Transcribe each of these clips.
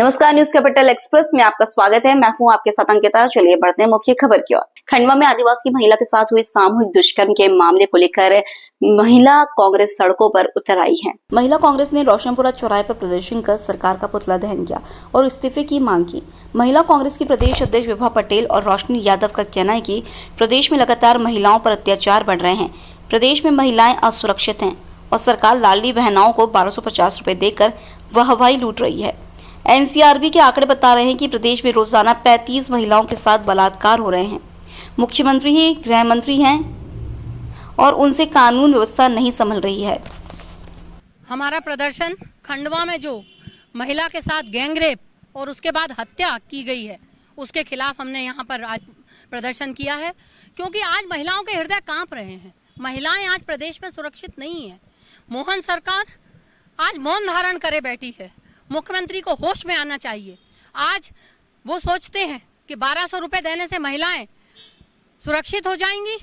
नमस्कार, news capital express में आपका स्वागत है। मैं हूं आपके साथ अंकिता। चलिए बढ़ते हैं मुख्य खबर की ओर। खंडवा में आदिवासी महिला के साथ हुए सामूहिक दुष्कर्म के मामले को लेकर महिला कांग्रेस सड़कों पर उतर आई है। महिला कांग्रेस ने रोशनपुरा चौराहे पर प्रदर्शन कर सरकार का पुतला दहन किया और इस्तीफे की मांग की। महिला कांग्रेस की प्रदेश अध्यक्ष विभा पटेल और रोशनी यादव का कहना है कि प्रदेश में लगातार महिलाओं पर अत्याचार बढ़ रहे हैं। प्रदेश में महिलाएं असुरक्षित हैं और सरकार लाडली बहनाओं को 1250 रुपए देकर वाहवाही लूट रही है। एनसीआरबी के आंकड़े बता रहे हैं कि प्रदेश में रोजाना 35 महिलाओं के साथ बलात्कार हो रहे हैं। मुख्यमंत्री ही गृह मंत्री हैं और उनसे कानून व्यवस्था नहीं संभल रही है। हमारा प्रदर्शन खंडवा में जो महिला के साथ गैंगरेप और उसके बाद हत्या की गई है उसके खिलाफ हमने यहाँ पर आज प्रदर्शन किया है, क्योंकि आज महिलाओं के हृदय कांप रहे हैं। महिलाएं आज प्रदेश में सुरक्षित नहीं है। मोहन सरकार आज मौन धारण करे बैठी है। मुख्यमंत्री को होश में आना चाहिए। आज वो सोचते हैं कि 1200 रुपए देने से महिलाएं सुरक्षित हो जाएंगी।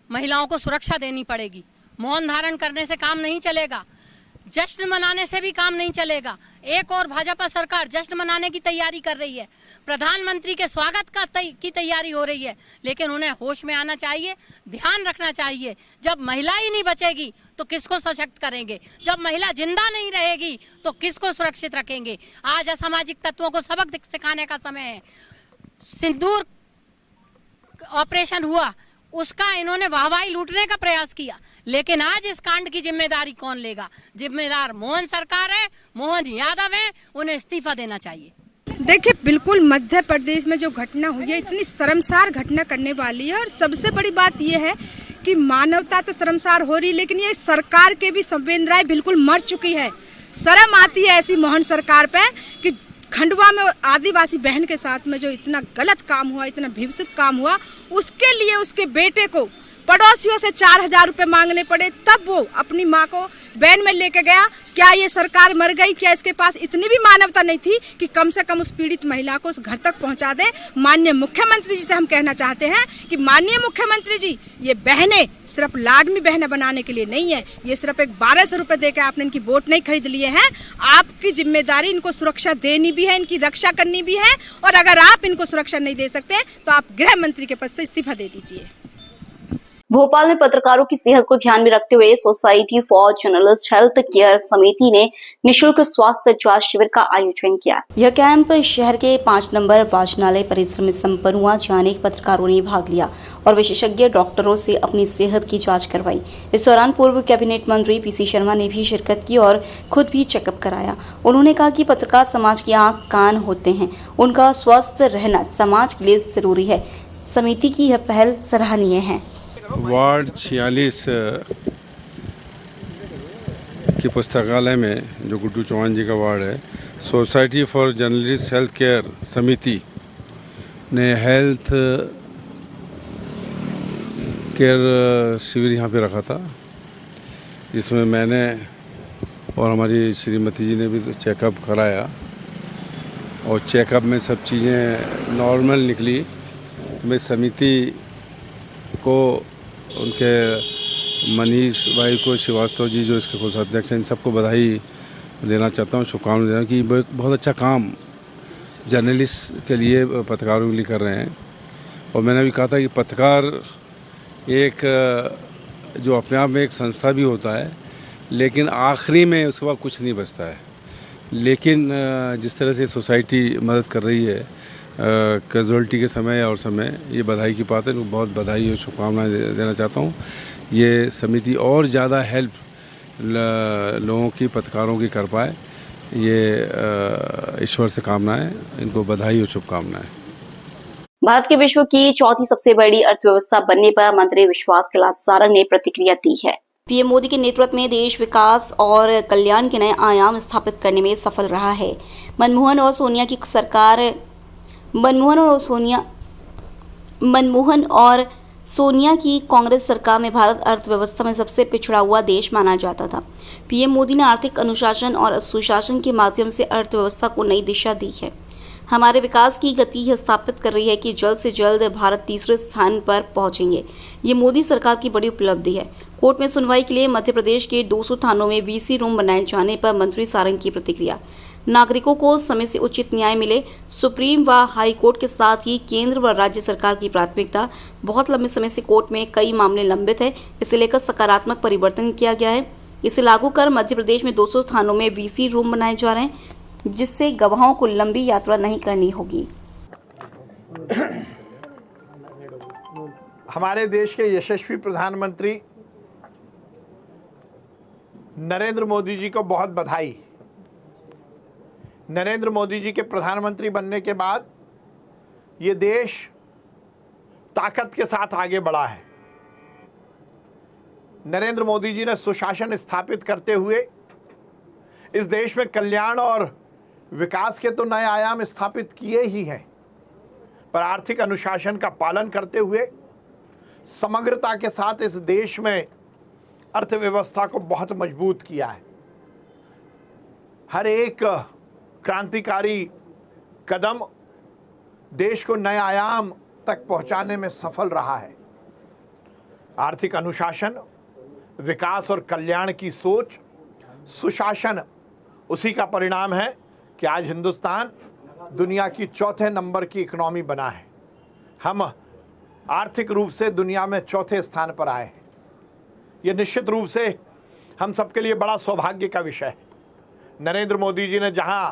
महिलाओं को सुरक्षा देनी पड़ेगी। मौन धारण करने से काम नहीं चलेगा, जश्न मनाने से भी काम नहीं चलेगा। एक और भाजपा सरकार जश्न मनाने की तैयारी कर रही है, प्रधानमंत्री के स्वागत की तैयारी हो रही है, लेकिन उन्हें होश में आना चाहिए, ध्यान रखना चाहिए। जब महिला ही नहीं बचेगी तो किसको सशक्त करेंगे? जब महिला जिंदा नहीं रहेगी तो किसको सुरक्षित रखेंगे? आज असामाजिक तत्वों को सबक सिखाने का समय है। सिंदूर ऑपरेशन हुआ, उसका इन्होंने वाहवाही लूटने का प्रयास किया, लेकिन आज इस कांड की जिम्मेदारी कौन लेगा? जिम्मेदार मोहन सरकार है, मोहन यादव है। उन्हें इस्तीफा देना चाहिए। देखिए, बिल्कुल मध्य प्रदेश में जो घटना हुई है इतनी शर्मसार घटना करने वाली है। और सबसे बड़ी बात यह है कि मानवता तो शर्मसार हो रही, लेकिन ये सरकार के भी संवेदनाएं बिल्कुल मर चुकी है। शर्म आती है ऐसी मोहन सरकार पे कि खंडवा में आदिवासी बहन के साथ में जो इतना गलत काम हुआ, इतना भीभत्स काम हुआ, उसके लिए उसके बेटे को पड़ोसियों से 4000 रुपए मांगने पड़े, तब वो अपनी माँ को वैन में लेके गया। क्या ये सरकार मर गई? क्या इसके पास इतनी भी मानवता नहीं थी कि कम से कम उस पीड़ित महिला को उस घर तक पहुंचा दे? माननीय मुख्यमंत्री जी से हम कहना चाहते हैं कि माननीय मुख्यमंत्री जी, ये बहनें सिर्फ लाडली बहनें बनाने के लिए नहीं है। ये सिर्फ एक 1200 रुपए देकर आपने इनकी वोट नहीं खरीद लिए हैं। आपकी जिम्मेदारी इनको सुरक्षा देनी भी है, इनकी रक्षा करनी भी है। और अगर आप इनको सुरक्षा नहीं दे सकते तो आप गृह मंत्री के पद से इस्तीफा दे दीजिए। भोपाल में पत्रकारों की सेहत को ध्यान में रखते हुए society for journalist health care समिति ने निःशुल्क स्वास्थ्य जांच शिविर का आयोजन किया। यह कैंप शहर के 5 नंबर वाचनालय परिसर में संपन्न हुआ, जहां अनेक पत्रकारों ने भाग लिया और विशेषज्ञ डॉक्टरों से अपनी सेहत की जांच करवाई। इस दौरान पूर्व कैबिनेट मंत्री पीसी शर्मा ने भी शिरकत की और खुद भी चेकअप कराया। उन्होंने कहा कि पत्रकार समाज की आंख कान होते हैं, उनका स्वस्थ रहना समाज के लिए जरूरी है। समिति की यह पहल सराहनीय है। वार्ड 46 की पुस्तकालय में, जो गुड्डू चौहान जी का वार्ड है, society for journalist health care समिति ने हेल्थ केयर शिविर यहाँ पे रखा था, जिसमें मैंने और हमारी श्रीमती जी ने भी चेकअप कराया और चेकअप में सब चीज़ें नॉर्मल निकली। मैं समिति को, उनके मनीष भाई को, श्रीवास्तव जी जो इसके कोषाध्यक्ष हैं, इन सबको बधाई देना चाहता हूँ, शुभकामनाएं देना कि बहुत अच्छा काम जर्नलिस्ट के लिए, पत्रकारों के लिए कर रहे हैं। और मैंने भी कहा था कि पत्रकार एक जो अपने आप में एक संस्था भी होता है, लेकिन आखिरी में उसके बाद कुछ नहीं बचता है। लेकिन जिस तरह से सोसाइटी मदद कर रही है कैजुअल्टी के समय और समय, ये बधाई की बात है। बहुत बधाई और शुभकामनाएं देना चाहता हूँ। ये समिति और ज़्यादा हेल्प लोगों की, पत्रकारों की कर पाए, ये ईश्वर से कामना है। इनको बधाई और शुभकामनाएं। भारत के विश्व की चौथी सबसे बड़ी अर्थव्यवस्था बनने पर मंत्री विश्वास कैलाश सारंग ने प्रतिक्रिया दी है। पीएम मोदी के नेतृत्व में देश विकास और कल्याण के नए आयाम स्थापित करने में सफल रहा है। मनमोहन और सोनिया की कांग्रेस सरकार में भारत अर्थव्यवस्था में सबसे पिछड़ा हुआ देश माना जाता था। पीएम मोदी ने आर्थिक अनुशासन और सुशासन के माध्यम से अर्थव्यवस्था को नई दिशा दी है। हमारे विकास की गति यह स्थापित कर रही है कि जल्द से जल्द भारत तीसरे स्थान पर पहुंचेंगे। ये मोदी सरकार की बड़ी उपलब्धि है। कोर्ट में सुनवाई के लिए मध्य प्रदेश के 200 थानों में वीसी रूम बनाए जाने पर मंत्री सारंग की प्रतिक्रिया। नागरिकों को समय से उचित न्याय मिले। सुप्रीम व हाई कोर्ट के साथ ही केंद्र व राज्य सरकार की प्राथमिकता। बहुत लंबे समय से कोर्ट में कई मामले लंबित है, इसे लेकर सकारात्मक परिवर्तन किया गया है। इसे लागू कर मध्य प्रदेश में 200 थानों में वीसी रूम बनाए जा रहे हैं, जिससे गवाहों को लंबी यात्रा नहीं करनी होगी। हमारे देश के यशस्वी प्रधानमंत्री नरेंद्र मोदी जी को बहुत बधाई। नरेंद्र मोदी जी के प्रधानमंत्री बनने के बाद ये देश ताकत के साथ आगे बढ़ा है। नरेंद्र मोदी जी ने सुशासन स्थापित करते हुए इस देश में कल्याण और विकास के तो नए आयाम स्थापित किए ही हैं, पर आर्थिक अनुशासन का पालन करते हुए समग्रता के साथ इस देश में अर्थव्यवस्था को बहुत मजबूत किया है। हर एक क्रांतिकारी कदम देश को नए आयाम तक पहुंचाने में सफल रहा है। आर्थिक अनुशासन, विकास और कल्याण की सोच, सुशासन उसी का परिणाम है कि आज हिंदुस्तान दुनिया की चौथे नंबर की इकोनॉमी बना है। हम आर्थिक रूप से दुनिया में चौथे स्थान पर आए हैं। ये निश्चित रूप से हम सबके लिए बड़ा सौभाग्य का विषय है। नरेंद्र मोदी जी ने जहां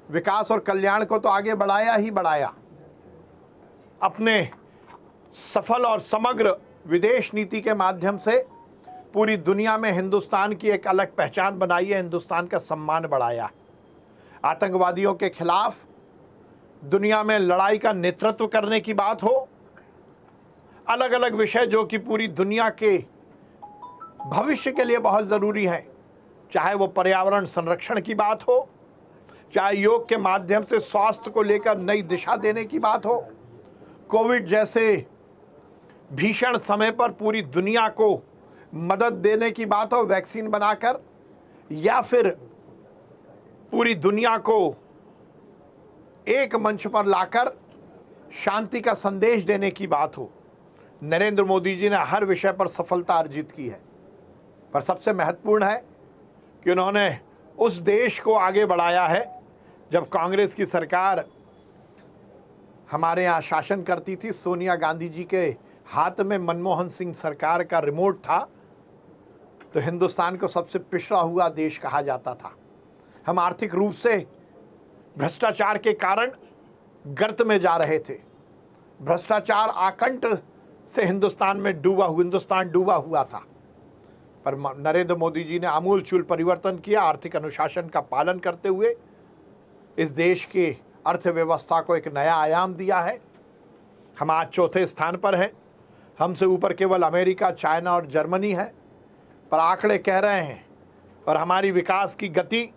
विकास और कल्याण को तो आगे बढ़ाया ही बढ़ाया, अपने सफल और समग्र विदेश नीति के माध्यम से पूरी दुनिया में हिंदुस्तान की एक अलग पहचान बनाई है, हिंदुस्तान का सम्मान बढ़ाया। आतंकवादियों के खिलाफ दुनिया में लड़ाई का नेतृत्व करने की बात हो, अलग अलग विषय जो कि पूरी दुनिया के भविष्य के लिए बहुत ज़रूरी है, चाहे वो पर्यावरण संरक्षण की बात हो, चाहे योग के माध्यम से स्वास्थ्य को लेकर नई दिशा देने की बात हो, कोविड जैसे भीषण समय पर पूरी दुनिया को मदद देने की बात हो वैक्सीन बनाकर, या फिर पूरी दुनिया को एक मंच पर लाकर शांति का संदेश देने की बात हो, नरेंद्र मोदी जी ने हर विषय पर सफलता अर्जित की है। पर सबसे महत्वपूर्ण है कि उन्होंने उस देश को आगे बढ़ाया है जब कांग्रेस की सरकार हमारे यहाँ शासन करती थी। सोनिया गांधी जी के हाथ में मनमोहन सिंह सरकार का रिमोट था, तो हिंदुस्तान को सबसे पिछड़ा हुआ देश कहा जाता था। हम आर्थिक रूप से भ्रष्टाचार के कारण गर्त में जा रहे थे। भ्रष्टाचार आकंठ से हिंदुस्तान डूबा हुआ था, पर नरेंद्र मोदी जी ने आमूलचूल परिवर्तन किया। आर्थिक अनुशासन का पालन करते हुए इस देश की अर्थव्यवस्था को एक नया आयाम दिया है। हम आज चौथे स्थान पर हैं। हमसे ऊपर केवल अमेरिका, चाइना और जर्मनी है, पर आंकड़े कह रहे हैं और हमारी विकास की गति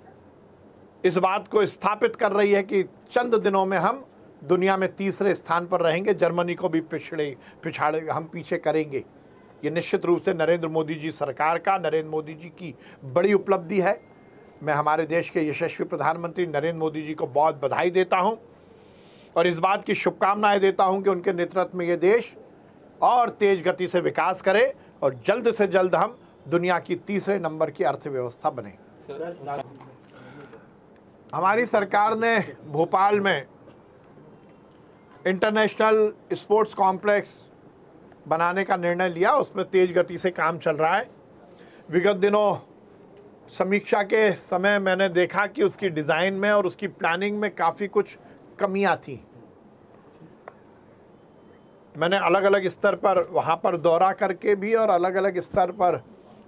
इस बात को स्थापित कर रही है कि चंद दिनों में हम दुनिया में तीसरे स्थान पर रहेंगे। जर्मनी को भी पिछाड़े हम पीछे करेंगे। ये निश्चित रूप से नरेंद्र मोदी जी सरकार का, नरेंद्र मोदी जी की बड़ी उपलब्धि है। मैं हमारे देश के यशस्वी प्रधानमंत्री नरेंद्र मोदी जी को बहुत बधाई देता हूं और इस बात की शुभकामनाएं देता हूं कि उनके नेतृत्व में ये देश और तेज गति से विकास करे और जल्द से जल्द हम दुनिया की तीसरे नंबर की अर्थव्यवस्था बने। हमारी सरकार ने भोपाल में इंटरनेशनल स्पोर्ट्स कॉम्प्लेक्स बनाने का निर्णय लिया। उसमें तेज गति से काम चल रहा है। विगत दिनों समीक्षा के समय मैंने देखा कि उसकी डिज़ाइन में और उसकी प्लानिंग में काफ़ी कुछ कमियां थी। मैंने अलग अलग स्तर पर वहाँ पर दौरा करके भी और अलग अलग स्तर पर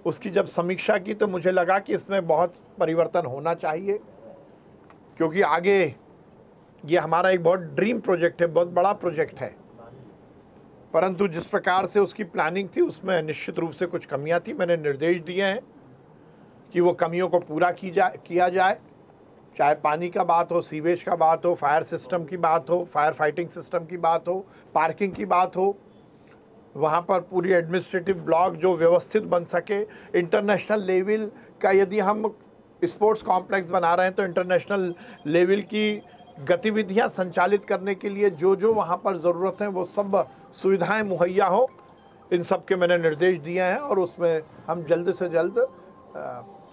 उसकी जब समीक्षा की तो मुझे लगा कि इसमें बहुत परिवर्तन होना चाहिए, क्योंकि आगे ये हमारा एक बहुत ड्रीम प्रोजेक्ट है, बहुत बड़ा प्रोजेक्ट है। परंतु जिस प्रकार से उसकी प्लानिंग थी उसमें निश्चित रूप से कुछ कमियां थी। मैंने निर्देश दिए हैं कि वो कमियों को पूरा किया जाए, चाहे पानी का बात हो, सीवेज का बात हो, फायर सिस्टम की बात हो, फायर फाइटिंग सिस्टम की बात हो, पार्किंग की बात हो। वहाँ पर पूरी एडमिनिस्ट्रेटिव ब्लॉक जो व्यवस्थित बन सके। इंटरनेशनल लेवल का यदि हम स्पोर्ट्स कॉम्प्लेक्स बना रहे हैं तो इंटरनेशनल लेवल की गतिविधियां संचालित करने के लिए जो जो वहाँ पर ज़रूरत है वो सब सुविधाएं मुहैया हो, इन सब के मैंने निर्देश दिए हैं और उसमें हम जल्द से जल्द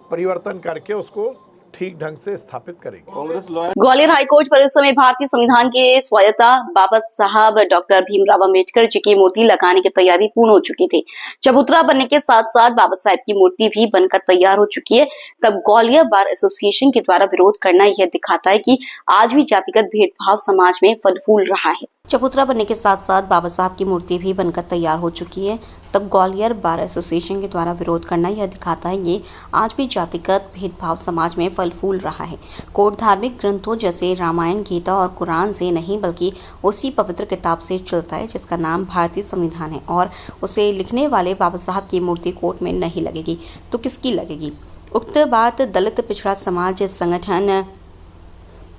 परिवर्तन करके उसको ठीक ढंग से स्थापित करेंगे। ग्वालियर हाईकोर्ट परिसर में भारतीय संविधान के स्वायत्ता बाबा साहब डॉक्टर भीमराव अंबेडकर जी की मूर्ति लगाने की तैयारी पूर्ण हो चुकी थी। चबूतरा बनने के साथ साथ बाबा साहब की मूर्ति भी बनकर तैयार हो चुकी है। तब ग्वालियर बार एसोसिएशन के द्वारा विरोध करना यह दिखाता है कि आज भी जातिगत भेदभाव समाज में फल फूल रहा है। चबूतरा बनने के साथ साथ बाबा साहब की मूर्ति भी बनकर तैयार हो चुकी है। तब ग्वालियर बार एसोसिएशन के द्वारा विरोध करना यह दिखाता है कि आज भी जातिगत भेदभाव समाज में फल फूल रहा है। कोर्ट धार्मिक ग्रंथों जैसे रामायण, गीता और कुरान से नहीं बल्कि उसी पवित्र किताब से चलता है जिसका नाम भारतीय संविधान है, और उसे लिखने वाले बाबा साहब की मूर्ति कोर्ट में नहीं लगेगी तो किसकी लगेगी। उक्त बात दलित पिछड़ा समाज संगठन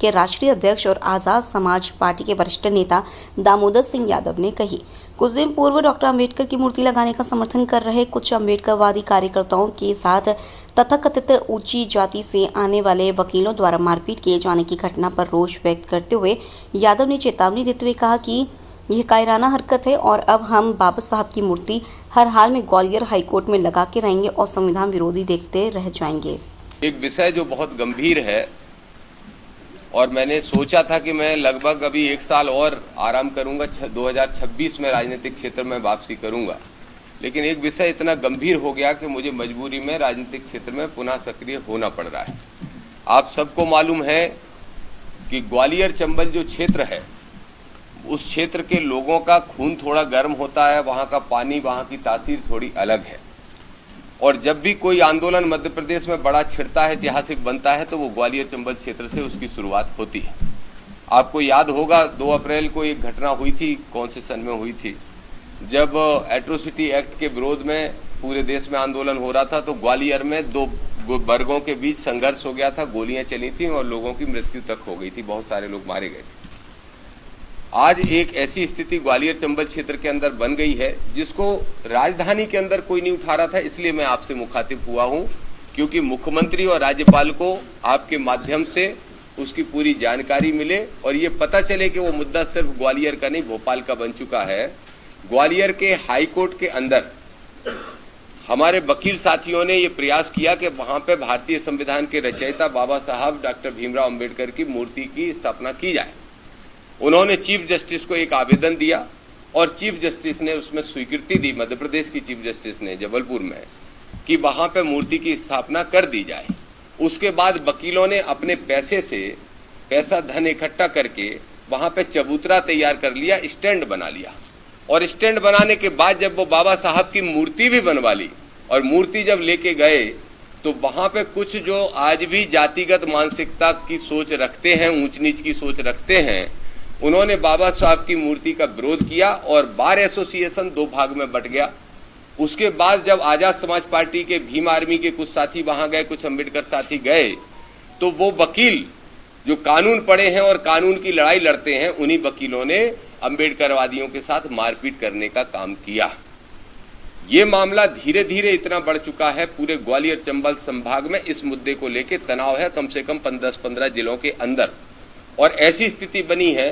के राष्ट्रीय अध्यक्ष और आजाद समाज पार्टी के वरिष्ठ नेता दामोदर सिंह यादव ने कही। कुछ दिन पूर्व डॉक्टर अंबेडकर की मूर्ति लगाने का समर्थन कर रहे कुछ अंबेडकरवादी कार्यकर्ताओं के साथ तथाकथित ऊंची जाति से आने वाले वकीलों द्वारा मारपीट किए जाने की घटना पर रोष व्यक्त करते हुए यादव ने चेतावनी देते हुए कहा कि यह कायराना हरकत है और अब हम बाबा साहब की मूर्ति हर हाल में ग्वालियर हाईकोर्ट में लगा के रहेंगे और संविधान विरोधी देखते रह जाएंगे। एक विषय जो बहुत गंभीर है और मैंने सोचा था कि मैं लगभग अभी 1 साल और आराम करूंगा, 2026 में राजनीतिक क्षेत्र में वापसी करूंगा, लेकिन एक विषय इतना गंभीर हो गया कि मुझे मजबूरी में राजनीतिक क्षेत्र में पुनः सक्रिय होना पड़ रहा है। आप सबको मालूम है कि ग्वालियर चंबल जो क्षेत्र है उस क्षेत्र के लोगों का खून थोड़ा गर्म होता है, वहाँ का पानी, वहाँ की तासीर थोड़ी अलग है। और जब भी कोई आंदोलन मध्य प्रदेश में बड़ा छिड़ता है, ऐतिहासिक बनता है, तो वो ग्वालियर चंबल क्षेत्र से उसकी शुरुआत होती है। आपको याद होगा 2 अप्रैल को एक घटना हुई थी, कौन से सन में हुई थी, जब एट्रोसिटी एक्ट के विरोध में पूरे देश में आंदोलन हो रहा था, तो ग्वालियर में 2 वर्गों के बीच संघर्ष हो गया था, गोलियां चली थी और लोगों की मृत्यु तक हो गई थी, बहुत सारे लोग मारे गए थे। आज एक ऐसी स्थिति ग्वालियर चंबल क्षेत्र के अंदर बन गई है जिसको राजधानी के अंदर कोई नहीं उठा रहा था। इसलिए मैं आपसे मुखातिब हुआ हूं क्योंकि मुख्यमंत्री और राज्यपाल को आपके माध्यम से उसकी पूरी जानकारी मिले और ये पता चले कि वो मुद्दा सिर्फ ग्वालियर का नहीं, भोपाल का बन चुका है। ग्वालियर के हाई कोर्ट के अंदर हमारे वकील साथियों ने ये प्रयास किया कि वहाँ पे भारतीय संविधान के रचयिता बाबा साहब डॉक्टर भीमराव अंबेडकर की मूर्ति की स्थापना की जाए। उन्होंने चीफ जस्टिस को एक आवेदन दिया और चीफ जस्टिस ने उसमें स्वीकृति दी, मध्य प्रदेश की चीफ जस्टिस ने जबलपुर में, कि वहाँ पे मूर्ति की स्थापना कर दी जाए। उसके बाद वकीलों ने अपने पैसे से धन इकट्ठा करके वहाँ पे चबूतरा तैयार कर लिया, स्टैंड बना लिया, और स्टैंड बनाने के बाद जब वो बाबा साहब की मूर्ति भी बनवा ली और मूर्ति जब लेके गए तो वहाँ पे कुछ जो आज भी जातिगत मानसिकता की सोच रखते हैं, ऊंच नीच की सोच रखते हैं, उन्होंने बाबा साहब की मूर्ति का विरोध किया और बार एसोसिएशन 2 भाग में बट गया। उसके बाद जब आजाद समाज पार्टी के भीम आर्मी के कुछ साथी वहां गए, कुछ अंबेडकर साथी गए, तो वो वकील जो कानून पढ़े हैं और कानून की लड़ाई लड़ते हैं, उन्हीं वकीलों ने अंबेडकरवादियों के साथ मारपीट करने का काम किया। ये मामला धीरे धीरे इतना बढ़ चुका है, पूरे ग्वालियर चंबल संभाग में इस मुद्दे को लेकर तनाव है, कम से कम 10-15 जिलों के अंदर। और ऐसी स्थिति बनी है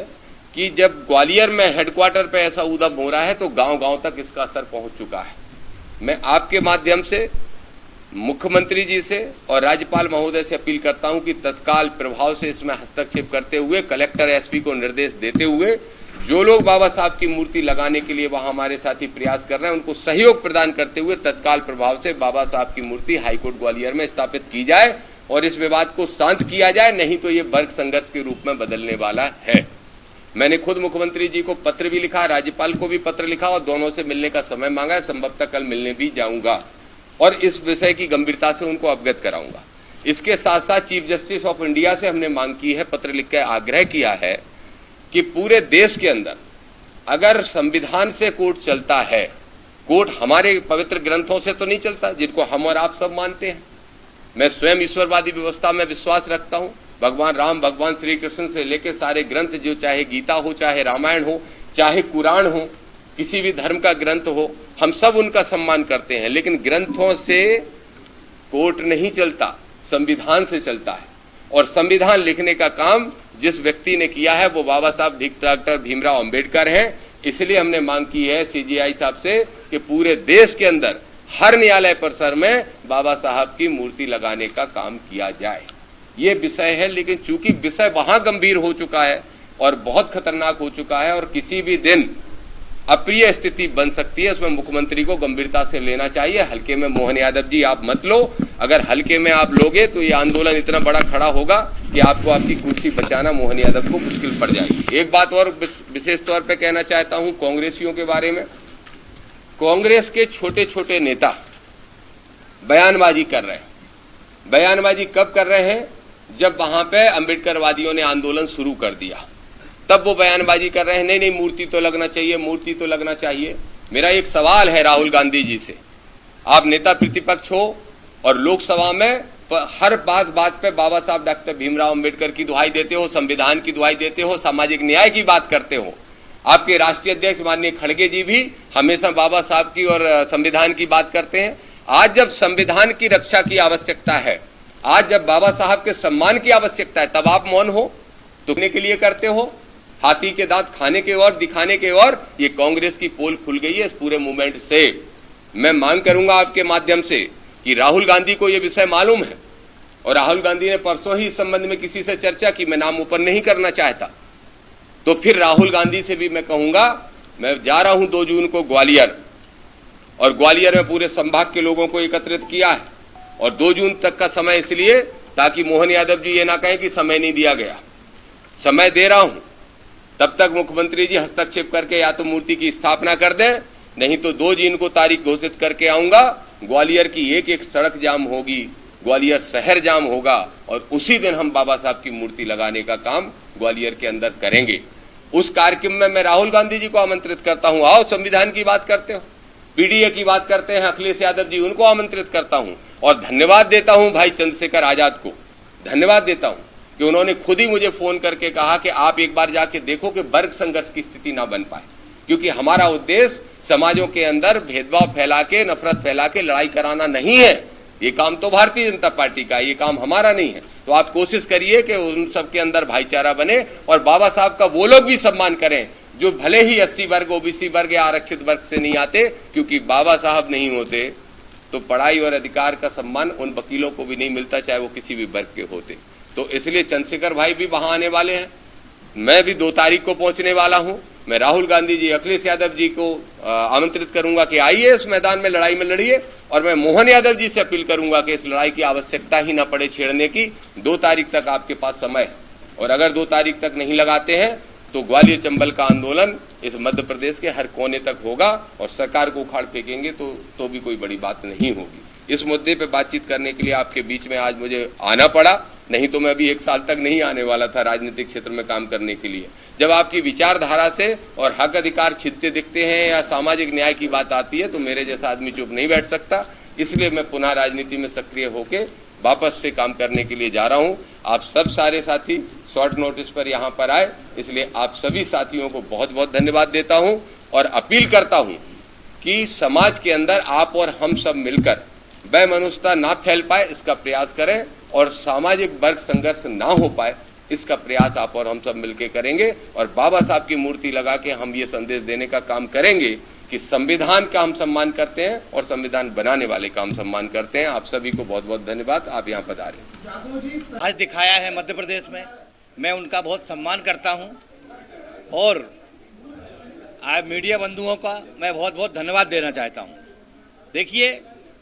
कि जब ग्वालियर में हेडक्वार्टर पे ऐसा उद्यम हो रहा है तो गांव-गांव तक इसका असर पहुंच चुका है। मैं आपके माध्यम से मुख्यमंत्री जी से और राज्यपाल महोदय से अपील करता हूं कि तत्काल प्रभाव से इसमें हस्तक्षेप करते हुए कलेक्टर एसपी को निर्देश देते हुए जो लोग बाबा साहब की मूर्ति लगाने के लिए वहां हमारे साथी प्रयास कर रहे हैं उनको सहयोग प्रदान करते हुए तत्काल प्रभाव से बाबा साहब की मूर्ति हाईकोर्ट ग्वालियर में स्थापित की जाए और इस विवाद को शांत किया जाए, नहीं तो ये वर्ग संघर्ष के रूप में बदलने वाला है। मैंने खुद मुख्यमंत्री जी को पत्र भी लिखा, राज्यपाल को भी पत्र लिखा और दोनों से मिलने का समय मांगा है। संभवतः कल मिलने भी जाऊंगा और इस विषय की गंभीरता से उनको अवगत कराऊंगा। इसके साथ साथ चीफ जस्टिस ऑफ इंडिया से हमने मांग की है, पत्र लिख कर आग्रह किया है कि पूरे देश के अंदर अगर संविधान से कोर्ट चलता है, कोर्ट हमारे पवित्र ग्रंथों से तो नहीं चलता जिनको हम और आप सब मानते हैं। मैं स्वयं ईश्वरवादी व्यवस्था में विश्वास रखता हूँ। भगवान राम, भगवान श्री कृष्ण से लेकर सारे ग्रंथ, जो चाहे गीता हो, चाहे रामायण हो, चाहे कुरान हो, किसी भी धर्म का ग्रंथ हो, हम सब उनका सम्मान करते हैं। लेकिन ग्रंथों से कोर्ट नहीं चलता, संविधान से चलता है। और संविधान लिखने का काम जिस व्यक्ति ने किया है वो बाबा साहब डॉक्टर भीमराव अंबेडकर हैं। इसलिए हमने मांग की है सीजीआई साहब से कि पूरे देश के अंदर हर न्यायालय परिसर में बाबा साहब की मूर्ति लगाने का काम किया जाए। ये विषय है, लेकिन चूंकि विषय वहां गंभीर हो चुका है और बहुत खतरनाक हो चुका है और किसी भी दिन अप्रिय स्थिति बन सकती है, उसमें मुख्यमंत्री को गंभीरता से लेना चाहिए। हल्के में मोहन यादव जी आप मत लो, अगर हल्के में आप लोगे तो ये आंदोलन इतना बड़ा खड़ा होगा कि आपको आपकी कुर्सी बचाना मोहन यादव को मुश्किल पड़ जाएगी। एक बात और विशेष तौर पे कहना चाहता हूं कांग्रेसियों के बारे में। कांग्रेस के छोटे छोटे नेता बयानबाजी कर रहे हैं। बयानबाजी कब कर रहे हैं? जब वहां पे अंबेडकरवादियों ने आंदोलन शुरू कर दिया तब वो बयानबाजी कर रहे हैं, नहीं मूर्ति तो लगना चाहिए, मूर्ति तो लगना चाहिए। मेरा एक सवाल है राहुल गांधी जी से, आप नेता प्रतिपक्ष हो और लोकसभा में हर बात पे बाबा साहब डॉक्टर भीमराव अंबेडकर की दुहाई देते हो, संविधान की दुहाई देते हो, सामाजिक न्याय की बात करते हो। आपके राष्ट्रीय अध्यक्ष माननीय खड़गे जी भी हमेशा बाबा साहब की और संविधान की बात करते हैं। आज जब संविधान की रक्षा की आवश्यकता है, आज जब बाबा साहब के सम्मान की आवश्यकता है, तब आप मौन हो, दुखने के लिए करते हो। हाथी के दांत खाने के और दिखाने के और ये कांग्रेस की पोल खुल गई है इस पूरे मूवमेंट से। मैं मांग करूंगा आपके माध्यम से कि राहुल गांधी को यह विषय मालूम है और राहुल गांधी ने परसों ही इस संबंध में किसी से चर्चा की, मैं नाम ऊपर नहीं करना चाहता। तो फिर राहुल गांधी से भी मैं कहूंगा, मैं जा रहा हूं 2 जून को ग्वालियर, और ग्वालियर में पूरे संभाग के लोगों को एकत्रित किया है और 2 जून तक का समय इसलिए ताकि मोहन यादव जी ये ना कहें कि समय नहीं दिया गया। समय दे रहा हूं, तब तक मुख्यमंत्री जी हस्तक्षेप करके या तो मूर्ति की स्थापना कर दें, नहीं तो 2 जून को तारीख घोषित करके आऊंगा। ग्वालियर की एक एक सड़क जाम होगी, ग्वालियर शहर जाम होगा और उसी दिन हम बाबा साहब की मूर्ति लगाने का काम ग्वालियर के अंदर करेंगे। उस कार्यक्रम में मैं राहुल गांधी जी को आमंत्रित करता हूं, आओ संविधान की बात करते हो, पीडीए की बात करते हैं अखिलेश यादव जी, उनको आमंत्रित करता हूं और धन्यवाद देता हूं भाई चंद्रशेखर आजाद को, धन्यवाद देता हूं कि उन्होंने खुद ही मुझे फोन करके कहा कि आप एक बार जाके देखो कि वर्ग संघर्ष की स्थिति ना बन पाए, क्योंकि हमारा उद्देश्य समाजों के अंदर भेदभाव फैला के, नफरत फैला के लड़ाई कराना नहीं है। ये काम तो भारतीय जनता पार्टी का है, ये काम हमारा नहीं है। तो आप कोशिश करिए कि उन सबके अंदर भाईचारा बने और बाबा साहब का वो लोग भी सम्मान करें जो भले ही 80 वर्ग, ओबीसी वर्ग या आरक्षित वर्ग से नहीं आते, क्योंकि बाबा साहब नहीं होते तो पढ़ाई और अधिकार का सम्मान उन वकीलों को भी नहीं मिलता, चाहे वो किसी भी वर्ग के होते। तो इसलिए चंद्रशेखर भाई भी वहां आने वाले हैं, मैं भी 2 तारीख को पहुंचने वाला हूं। मैं राहुल गांधी जी, अखिलेश यादव जी को आमंत्रित करूंगा कि आइए इस मैदान में लड़ाई में लड़िए, और मैं मोहन यादव जी से अपील करूंगा कि इस लड़ाई की आवश्यकता ही ना पड़े छेड़ने की। 2 तारीख तक आपके पास समय है, और अगर 2 तारीख तक नहीं लगाते हैं तो ग्वालियर चंबल का आंदोलन इस मध्य प्रदेश के हर कोने तक होगा और सरकार को उखाड़ फेंकेंगे तो भी कोई बड़ी बात नहीं होगी। इस मुद्दे पे बातचीत करने के लिए आपके बीच में आज मुझे आना पड़ा, नहीं तो मैं अभी 1 साल तक नहीं आने वाला था राजनीतिक क्षेत्र में काम करने के लिए। जब आपकी विचारधारा से और हक अधिकार छिदते दिखते हैं या सामाजिक न्याय की बात आती है तो मेरे जैसा आदमी चुप नहीं बैठ सकता, इसलिए मैं पुनः राजनीति में सक्रिय होके वापस से काम करने के लिए जा रहा हूं। आप सब सारे साथी शॉर्ट नोटिस पर यहाँ पर आए, इसलिए आप सभी साथियों को बहुत बहुत धन्यवाद देता हूं और अपील करता हूं कि समाज के अंदर आप और हम सब मिलकर वैमनस्यता ना फैल पाए इसका प्रयास करें और सामाजिक वर्ग संघर्ष ना हो पाए इसका प्रयास आप और हम सब मिलकर करेंगे। और बाबा साहब की मूर्ति लगा के हम ये संदेश देने का काम करेंगे कि संविधान का हम सम्मान करते हैं और संविधान बनाने वाले का हम सम्मान करते हैं। आप सभी को बहुत बहुत धन्यवाद, आप यहाँ पधारे। आज दिखाया है मध्य प्रदेश में, मैं उनका बहुत सम्मान करता हूँ और आज मीडिया बंधुओं का मैं बहुत बहुत धन्यवाद देना चाहता हूँ। देखिए,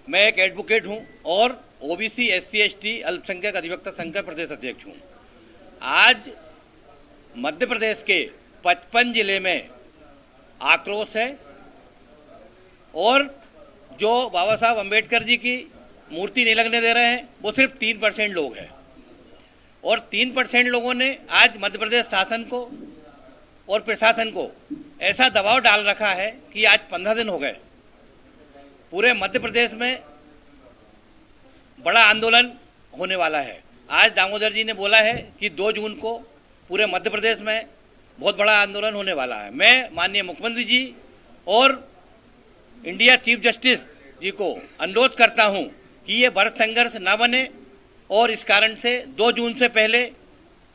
मैं एक एडवोकेट हूँ और ओबीसी SC ST अल्पसंख्यक अधिवक्ता संघ का प्रदेश अध्यक्ष हूँ। आज मध्य प्रदेश के 55 जिले में आक्रोश है और जो बाबा साहब अम्बेडकर जी की मूर्ति नहीं लगने दे रहे हैं वो सिर्फ 3% लोग हैं, और 3% लोगों ने आज मध्य प्रदेश शासन को और प्रशासन को ऐसा दबाव डाल रखा है कि आज 15 दिन हो गए। पूरे मध्य प्रदेश में बड़ा आंदोलन होने वाला है। आज दामोदर जी ने बोला है कि 2 जून को पूरे मध्य प्रदेश में बहुत बड़ा आंदोलन होने वाला है। मैं माननीय मुख्यमंत्री जी और इंडिया चीफ जस्टिस जी को अनुरोध करता हूं कि ये वर्ग संघर्ष ना बने और इस कारण से 2 जून से पहले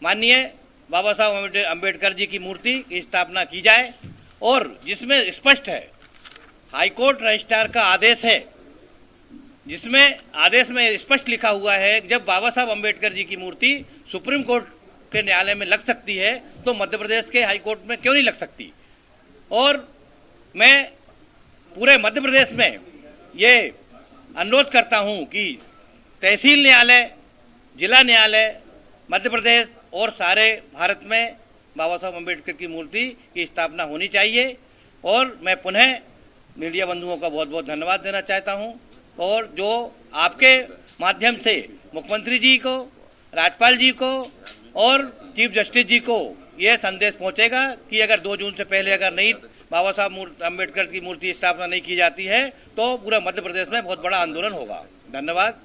माननीय बाबा साहब अम्बेडकर जी की मूर्ति की स्थापना की जाए, और जिसमें स्पष्ट है, हाईकोर्ट रजिस्ट्रार का आदेश है जिसमें आदेश में स्पष्ट लिखा हुआ है कि जब बाबा साहब अम्बेडकर जी की मूर्ति सुप्रीम कोर्ट के न्यायालय में लग सकती है तो मध्य प्रदेश के हाई कोर्ट में क्यों नहीं लग सकती। और मैं पूरे मध्य प्रदेश में ये अनुरोध करता हूँ कि तहसील न्यायालय, जिला न्यायालय मध्य प्रदेश और सारे भारत में बाबा साहब अम्बेडकर की मूर्ति की स्थापना होनी चाहिए। और मैं पुनः मीडिया बंधुओं का बहुत बहुत धन्यवाद देना चाहता हूं, और जो आपके माध्यम से मुख्यमंत्री जी को, राज्यपाल जी को और चीफ जस्टिस जी को यह संदेश पहुंचेगा कि अगर 2 जून से पहले अगर नहीं बाबा साहब अम्बेडकर की मूर्ति स्थापना नहीं की जाती है तो पूरा मध्य प्रदेश में बहुत बड़ा आंदोलन होगा। धन्यवाद।